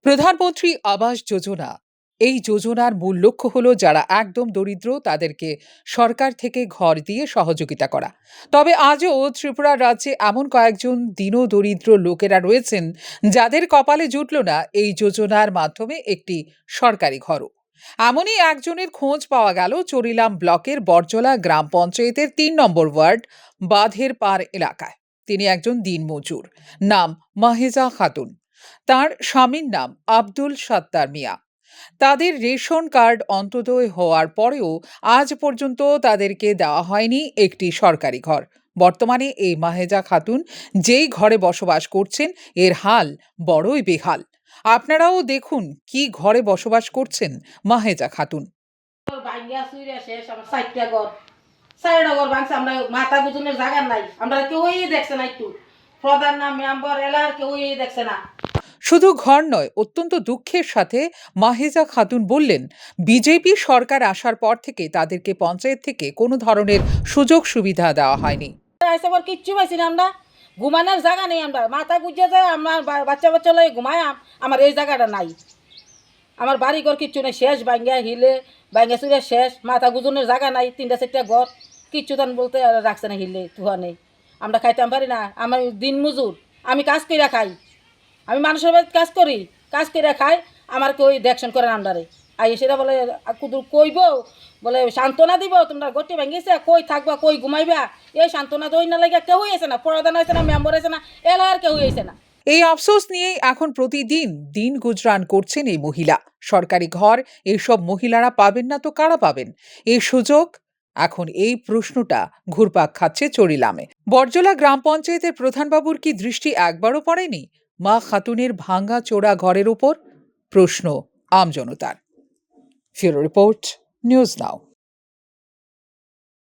প্রধানমন্ত্রী আবাস যোজনা এই যোজনার মূল লক্ষ্য হলো যারা একদম দরিদ্র তাদেরকে সরকার থেকে ঘর দিয়ে সহযোগিতা করা। তবে আজও ত্রিপুরা রাজ্যে এমন কয়েকজন দীনদরিদ্র লোকেরা রয়েছেন যাদের কপালে জুটল না এই যোজনার মাধ্যমে একটি সরকারি ঘরও। এমনই একজনের খোঁজ পাওয়া গেল চরিলাম ব্লকের বরজলা গ্রাম পঞ্চায়েতের ৩ নম্বর ওয়ার্ড বাঁধের পাড় এলাকায়। তিনি একজন দিনমজুর, নাম মাহেজা খাতুন। তার স্বামীর নাম আব্দুল সাত্তার মিয়া। তাদের রেশন কার্ড অন্তোদয় হওয়ার পরেও আজ পর্যন্ত তাদেরকে দেওয়া হয়নি একটি সরকারি ঘর। বর্তমানে এই মাহেজা খাতুন যেই ঘরে বসবাস করছেন এর হাল বড়ই বেহাল। আপনারাও দেখুন কি ঘরে বসবাস করছেন মাহেজা খাতুন। মাথা গুজনের জায়গা নাই, আমরা কেউই দেখছে না, একটু প্রধান না মেম্বার এলাকার কেউই দেখছে না। শুধু ঘর নয়, অত্যন্ত দুঃখের সাথে মাহেজা খাতুন বললেন, বিজেপি সরকার আসার পর থেকে তাদেরকে পঞ্চায়েত থেকে কোনো ধরনের সুযোগ সুবিধা দেওয়া হয়নি। এসব কিচ্ছু পাইছি না, আমরা ঘুমানোর জায়গা নেই, আমরা মাথা গুজে যায়, আমার বাচ্চা বাচ্চা লয়ে ঘুমায়, আমার এই জায়গাটা নাই, আমার বাড়ি ঘর কিচ্ছু নেই, শেষ ভাঙ্গা হিলে ভাঙ্গা চুরে শেষ, মাথা গুজনের জায়গা নাই, ৩টা ৪টা ঘর কিচ্ছু তান বলতে রাখছে না, হিলে তুহা নেই, আমরা খাইতাম পারি না, আমার দিন মজুর, আমি কাজ করে খাই, আমি মানুষের বাড়িতে কাজ করে খাই, আমার কেউ দেখশন করে আন্ডারে আই সেটা বলে কুদুর কইব, বলে সান্ত্বনা দিব, তোমরা গটি ভেঙেছে কই থাকবা কই ঘুমাইবা, এই সান্ত্বনা দই না লাগে কেউ হয়েছে না, প্রধান হয়েছে না, মেম্বার হয়েছে না, এলাকার কেউ হয়েছে না। এই আফসোস নিয়েই এখন প্রতিদিন দিন গুজরান করছেন এই মহিলা। সরকারি ঘর এইসব মহিলারা পাবেন না তো কারা পাবেন এই সুযোগ? এখন এই প্রশ্নটা ঘুরপাক খাচ্ছে চরিলামে। বরজলা গ্রাম পঞ্চায়েতের প্রধানবাবুর কি দৃষ্টি একবারও পড়েনি মা খাতুনের ভাঙ্গা চোরা ঘরের উপর? প্রশ্ন আমজনতার। ফিউরো রিপোর্ট, নিউজ নাও।